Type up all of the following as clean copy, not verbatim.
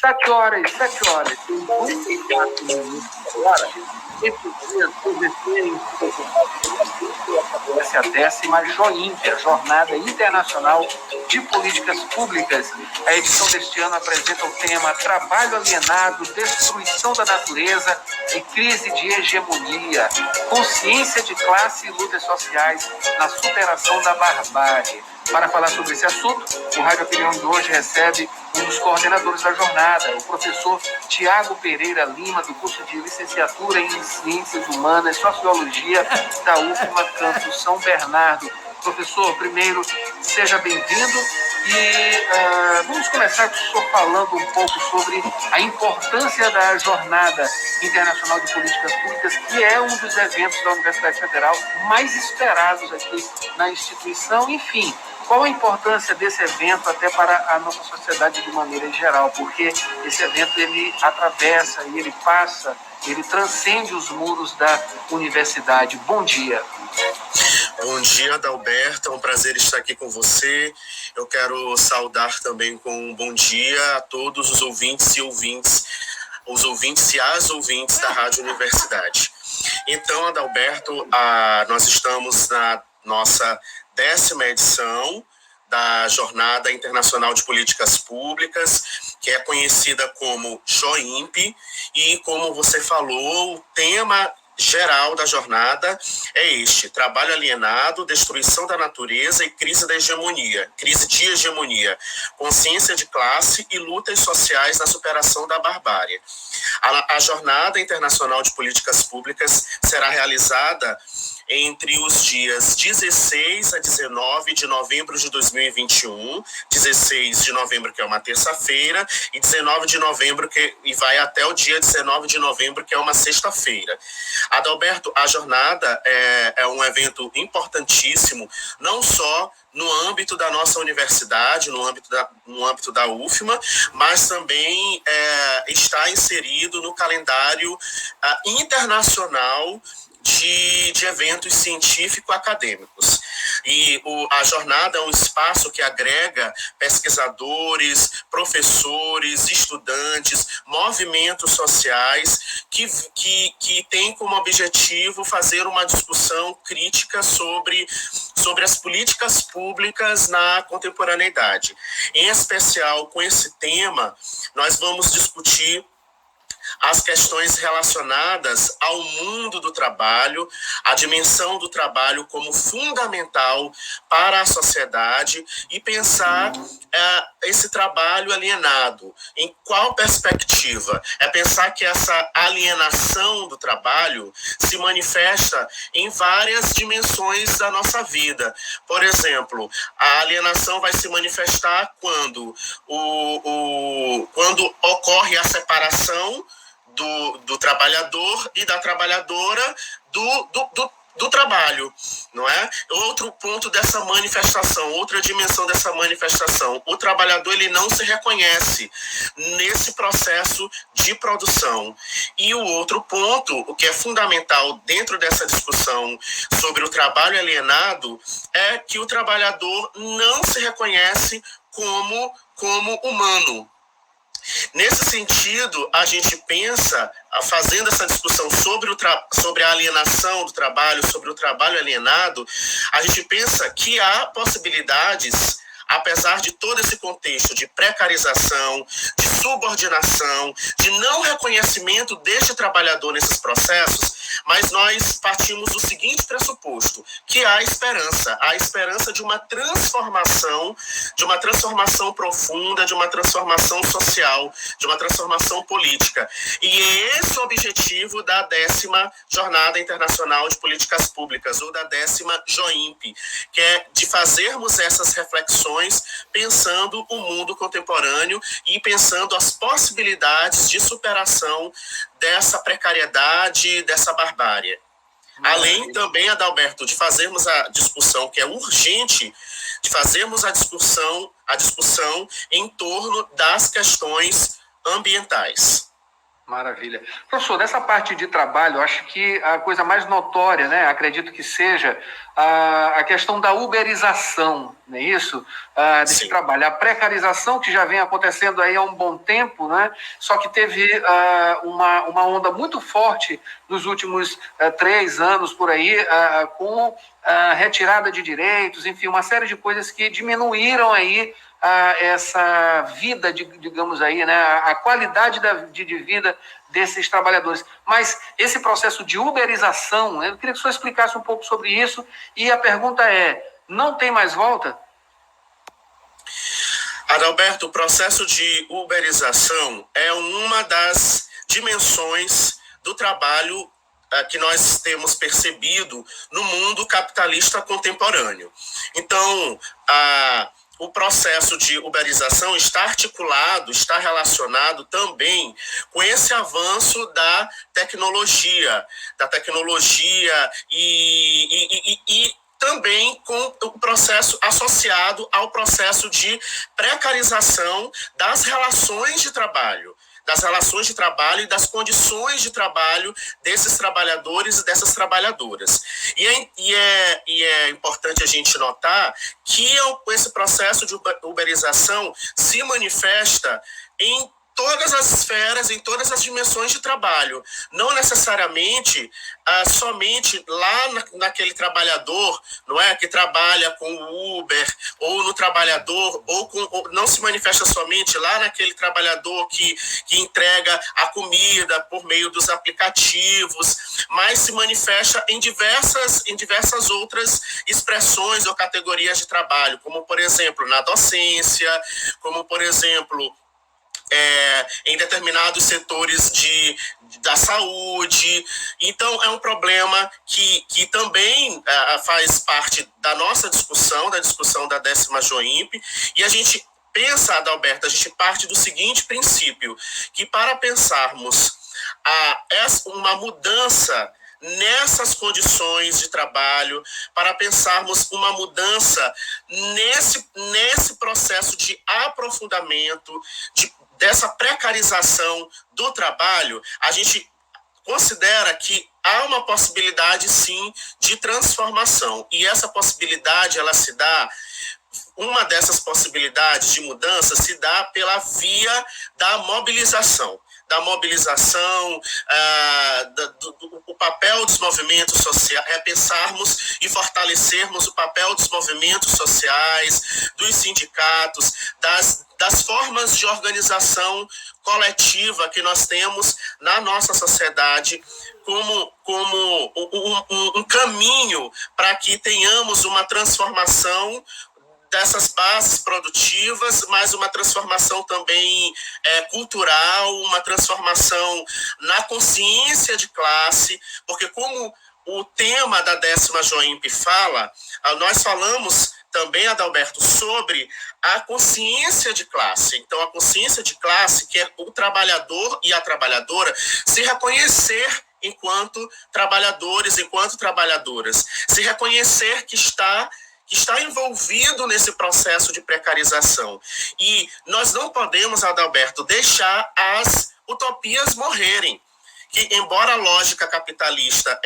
7 horas. Tem 24 minutos agora. Esses dias eu recém essa é a 10ª JOINP, Jornada Internacional de Políticas Públicas. A edição deste ano apresenta o tema Trabalho Alienado, Destruição da Natureza e Crise de Hegemonia, Consciência de Classe e Lutas Sociais na Superação da Barbárie. Para falar sobre esse assunto, o Rádio Opinião de hoje recebe um dos coordenadores da jornada, o professor Tiago Pereira Lima, do curso de Licenciatura em Ciências Humanas e Sociologia da UFMA Campus São Bernardo. Professor, primeiro, seja bem-vindo e vamos começar com o senhor falando um pouco sobre a importância da Jornada Internacional de Políticas Públicas, que é um dos eventos da Universidade Federal mais esperados aqui na instituição. Enfim, qual a importância desse evento até para a nossa sociedade de maneira geral? Porque esse evento ele atravessa e ele passa, ele transcende os muros da universidade. Bom dia. Bom dia, Adalberto. É um prazer estar aqui com você. Eu quero saudar também com um bom dia a todos os ouvintes e as ouvintes da Rádio Universidade. Então, Adalberto, nós estamos na nossa 10ª edição da Jornada Internacional de Políticas Públicas, que é conhecida como JOINP, e como você falou, o tema geral da jornada é este: trabalho alienado, destruição da natureza e crise de hegemonia, consciência de classe e lutas sociais na superação da barbárie. A Jornada Internacional de Políticas Públicas será realizada entre os dias 16 a 19 de novembro de 2021, 16 de novembro, que é uma terça-feira, e 19 de novembro, e vai até o dia 19 de novembro, que é uma sexta-feira. Adalberto, a jornada é um evento importantíssimo, não só no âmbito da nossa universidade, no âmbito da UFMA, mas também está inserido no calendário internacional de eventos científico-acadêmicos. E a jornada é um espaço que agrega pesquisadores, professores, estudantes, movimentos sociais que tem como objetivo fazer uma discussão crítica sobre as políticas públicas na contemporaneidade. Em especial, com esse tema, nós vamos discutir as questões relacionadas ao mundo do trabalho, a dimensão do trabalho como fundamental para a sociedade e pensar esse trabalho alienado. Em qual perspectiva? É pensar que essa alienação do trabalho se manifesta em várias dimensões da nossa vida. Por exemplo, a alienação vai se manifestar quando ocorre a separação do trabalhador e da trabalhadora do trabalho, não é? Outro ponto dessa manifestação, outra dimensão dessa manifestação, o trabalhador ele não se reconhece nesse processo de produção. E o outro ponto, o que é fundamental dentro dessa discussão sobre o trabalho alienado, é que o trabalhador não se reconhece como humano. Nesse sentido, a gente pensa, fazendo essa discussão sobre a alienação do trabalho, sobre o trabalho alienado, a gente pensa que há possibilidades, apesar de todo esse contexto de precarização, de subordinação, de não reconhecimento deste trabalhador nesses processos, mas nós partimos do seguinte pressuposto, que há esperança de uma transformação profunda, de uma transformação social, de uma transformação política. E esse é o objetivo da 10ª Jornada Internacional de Políticas Públicas, ou da 10ª JOINP, que é de fazermos essas reflexões pensando o mundo contemporâneo e pensando as possibilidades de superação dessa precariedade, dessa barbárie. Além também, Adalberto, de fazermos a discussão, que é urgente, de fazermos a discussão em torno das questões ambientais. Maravilha. Professor, nessa parte de trabalho, acho que a coisa mais notória, né, acredito que seja a questão da uberização, não é isso? Desse Sim. trabalho. A precarização que já vem acontecendo aí há um bom tempo, né? Só que teve uma onda muito forte nos últimos 3 anos por aí, com retirada de direitos, enfim, uma série de coisas que diminuíram aí essa vida, digamos aí, né, a qualidade de vida desses trabalhadores. Mas esse processo de uberização, eu queria que o senhor explicasse um pouco sobre isso. E a pergunta é, não tem mais volta? Adalberto, o processo de uberização é uma das dimensões do trabalho que nós temos percebido no mundo capitalista contemporâneo. Então, o processo de uberização está articulado, está relacionado também com esse avanço da tecnologia e também com o processo associado ao processo de precarização das relações de trabalho e das condições de trabalho desses trabalhadores e dessas trabalhadoras. E é importante a gente notar que esse processo de uberização se manifesta em todas as esferas, em todas as dimensões de trabalho. Não necessariamente somente lá naquele trabalhador, não é, que trabalha com o Uber, ou no trabalhador, ou não se manifesta somente lá naquele trabalhador que entrega a comida por meio dos aplicativos, mas se manifesta em diversas outras expressões ou categorias de trabalho, como, por exemplo, na docência, como, por exemplo, em determinados setores da saúde. Então, é um problema que também faz parte da nossa discussão, da discussão da 10ª JOIMP, e a gente pensa, Adalberto, a gente parte do seguinte princípio, que para pensarmos uma mudança nessas condições de trabalho, para pensarmos uma mudança nesse processo de aprofundamento, dessa precarização do trabalho, a gente considera que há uma possibilidade, sim, de transformação. E essa possibilidade, ela se dá, uma dessas possibilidades de mudança se dá pela via da mobilização. O papel dos movimentos sociais, repensarmos e fortalecermos o papel dos movimentos sociais, dos sindicatos, das formas de organização coletiva que nós temos na nossa sociedade como um caminho para que tenhamos uma transformação dessas bases produtivas, mas uma transformação também cultural, uma transformação na consciência de classe, porque como o tema da 10ª JOIMP fala, nós falamos também, Adalberto, sobre a consciência de classe. Então, a consciência de classe, que é o trabalhador e a trabalhadora se reconhecer enquanto trabalhadores, enquanto trabalhadoras, se reconhecer que está envolvido nesse processo de precarização. E nós não podemos, Adalberto, deixar as utopias morrerem. Que, embora a lógica capitalista,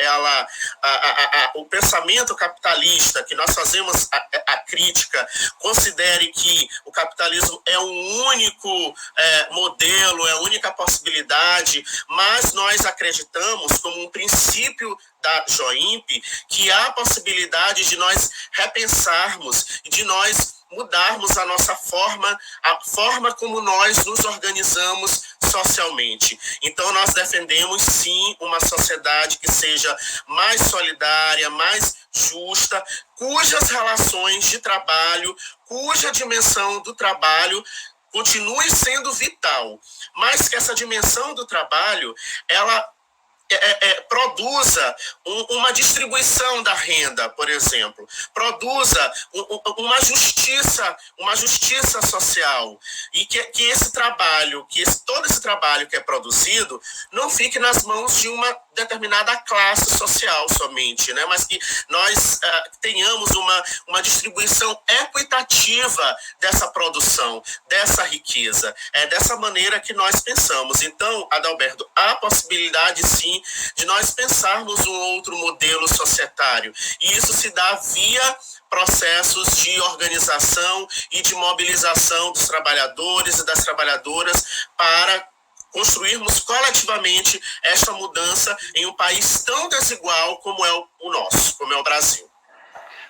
o pensamento capitalista, que nós fazemos a crítica, considere que o capitalismo é o único modelo, é a única possibilidade, mas nós acreditamos, como um princípio da JOIMP, que há a possibilidade de nós repensarmos e de nós mudarmos a nossa forma, a forma como nós nos organizamos socialmente. Então, nós defendemos, sim, uma sociedade que seja mais solidária, mais justa, cujas relações de trabalho, cuja dimensão do trabalho continue sendo vital, mas que essa dimensão do trabalho, ela produza uma distribuição da renda, por exemplo, produza uma justiça social, e que esse trabalho, todo esse trabalho que é produzido, não fique nas mãos de uma determinada classe social somente, né? Mas que nós tenhamos uma distribuição equitativa dessa produção, dessa riqueza. É dessa maneira que nós pensamos. Então, Adalberto, há possibilidade, sim, de nós pensarmos um outro modelo societário. E isso se dá via processos de organização e de mobilização dos trabalhadores e das trabalhadoras para construirmos coletivamente esta mudança em um país tão desigual como é o nosso, como é o Brasil.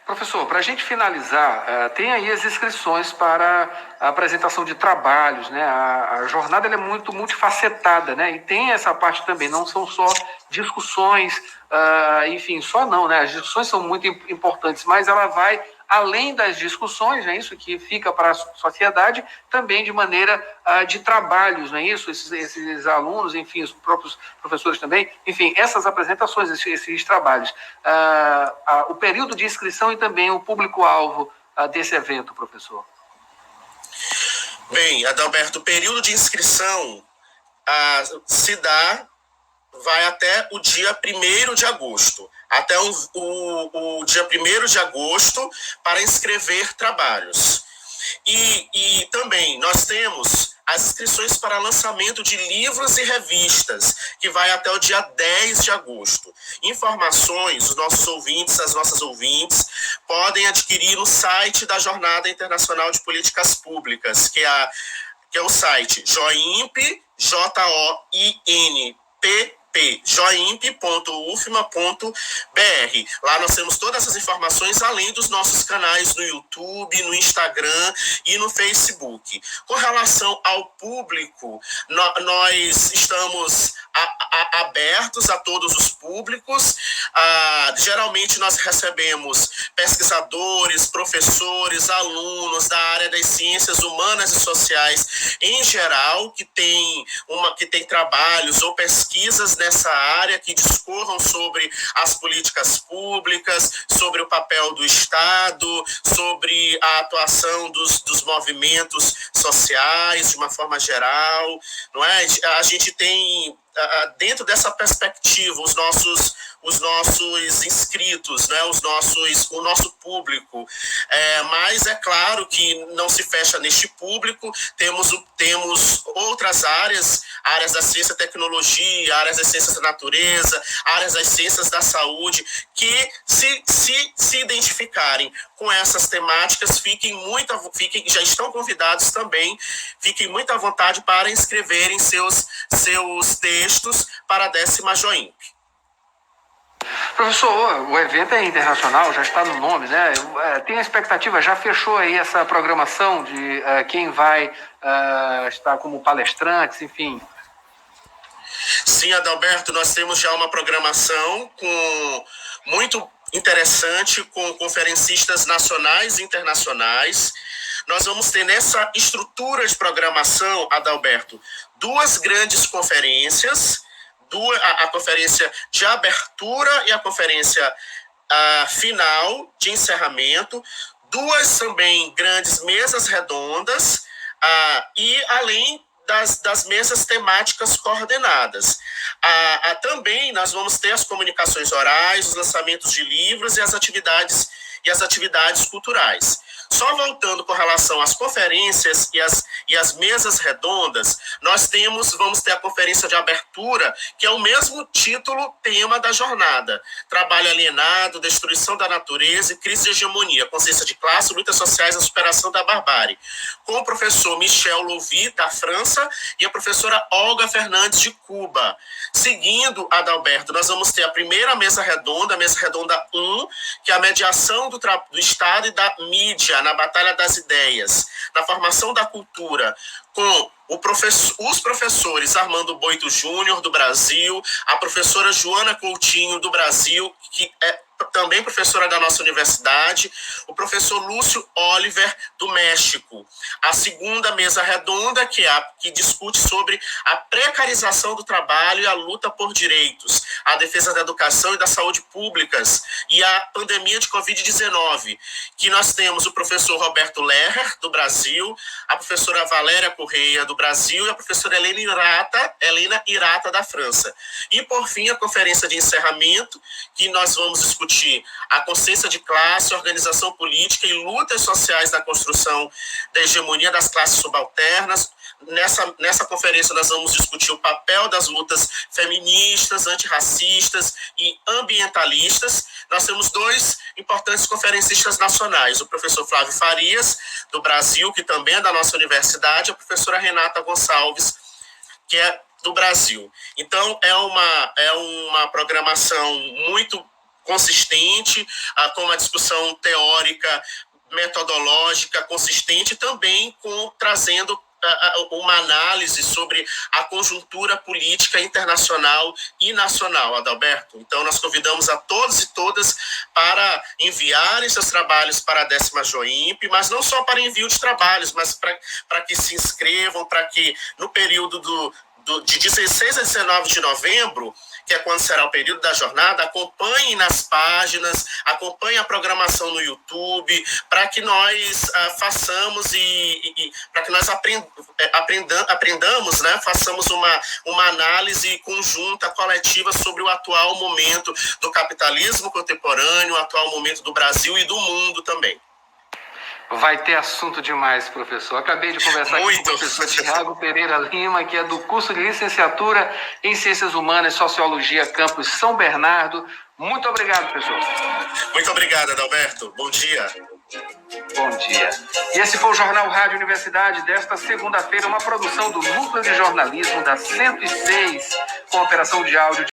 Professor, para a gente finalizar, tem aí as inscrições para a apresentação de trabalhos, né? A jornada ela é muito multifacetada, né? E tem essa parte também, não são só discussões, enfim, só não, né? As discussões são muito importantes, mas ela vai além das discussões, é isso que fica para a sociedade, também de maneira de trabalhos, não é isso? Esses alunos, enfim, os próprios professores também, enfim, essas apresentações, esses trabalhos. O período de inscrição e também o público-alvo desse evento, professor. Bem, Adalberto, o período de inscrição vai até o dia 1º de agosto. Até o dia 1º de agosto para inscrever trabalhos. E também nós temos as inscrições para lançamento de livros e revistas, que vai até o dia 10 de agosto. Informações, os nossos ouvintes, as nossas ouvintes, podem adquirir no site da Jornada Internacional de Políticas Públicas, que é o site joinp, joimp.ufma.br. Lá nós temos todas essas informações, além dos nossos canais no YouTube, no Instagram e no Facebook. Com relação ao público, nós estamos abertos a todos os públicos. Geralmente nós recebemos pesquisadores, professores, alunos da área das ciências humanas e sociais em geral, que tem trabalhos ou pesquisas nessa área que discorram sobre as políticas públicas, sobre o papel do Estado, sobre a atuação dos movimentos sociais de uma forma geral, não é? A gente tem, dentro dessa perspectiva, os nossos inscritos, né? O nosso público. Mas é claro que não se fecha neste público, temos outras áreas da ciência e tecnologia, áreas das ciências da natureza, áreas das ciências da saúde, que se identificarem com essas temáticas, já estão convidados também, fiquem muito à vontade para inscreverem seus textos para a 10ª JOIMP. Professor, o evento é internacional, já está no nome, né? Tem a expectativa, já fechou aí essa programação de quem vai estar como palestrantes, enfim? Sim, Adalberto, nós temos já uma programação muito interessante, com conferencistas nacionais e internacionais. Nós vamos ter nessa estrutura de programação, Adalberto, 2 grandes conferências, a conferência de abertura e a conferência final de encerramento, 2 também grandes mesas redondas, e além das mesas temáticas coordenadas. Também nós vamos ter as comunicações orais, os lançamentos de livros e as atividades culturais. Só voltando com relação às conferências e as mesas redondas, vamos ter a conferência de abertura, que é o mesmo tema da jornada: trabalho alienado, destruição da natureza e crise de hegemonia, consciência de classe, lutas sociais e a superação da barbárie, com o professor Michel Louvi, da França, e a professora Olga Fernandes, de Cuba. Seguindo, Adalberto, nós vamos ter a primeira mesa redonda, a mesa redonda 1, que é a mediação do Estado e da mídia na batalha das ideias, na formação da cultura, com os professores Armando Boito Júnior, do Brasil, a professora Joana Coutinho, do Brasil, que é também professora da nossa universidade, o professor Lúcio Oliver, do México. A segunda mesa redonda, que discute sobre a precarização do trabalho e a luta por direitos, a defesa da educação e da saúde públicas e a pandemia de Covid-19, que nós temos o professor Roberto Lerrer, do Brasil, a professora Valéria Correia, do Brasil, e a professora Helena Irata, da França. E, por fim, a conferência de encerramento, que nós vamos discutir a consciência de classe, organização política e lutas sociais na construção da hegemonia das classes subalternas. Nessa conferência nós vamos discutir o papel das lutas feministas, antirracistas e ambientalistas. Nós temos dois importantes conferencistas nacionais, o professor Flávio Farias, do Brasil, que também é da nossa universidade, e a professora Renata Gonçalves, que é do Brasil. Então, é uma programação muito consistente, com uma discussão teórica, metodológica consistente, também trazendo uma análise sobre a conjuntura política internacional e nacional, Adalberto. Então, nós convidamos a todos e todas para enviarem seus trabalhos para a 10ª JOIMP, mas não só para envio de trabalhos, mas para que se inscrevam, para que no período de 16 a 19 de novembro, que é quando será o período da jornada, acompanhem nas páginas, acompanhem a programação no YouTube, para que nós façamos e para que nós aprendamos, né, façamos uma análise conjunta, coletiva sobre o atual momento do capitalismo contemporâneo, o atual momento do Brasil e do mundo também. Vai ter assunto demais, professor. Acabei de conversar aqui com o professor Thiago Pereira Lima, que é do curso de licenciatura em Ciências Humanas e Sociologia, campus São Bernardo. Muito obrigado, professor. Muito obrigado, Adalberto. Bom dia. Bom dia. E esse foi o Jornal Rádio Universidade desta segunda-feira, uma produção do Núcleo de Jornalismo da 106, com operação de áudio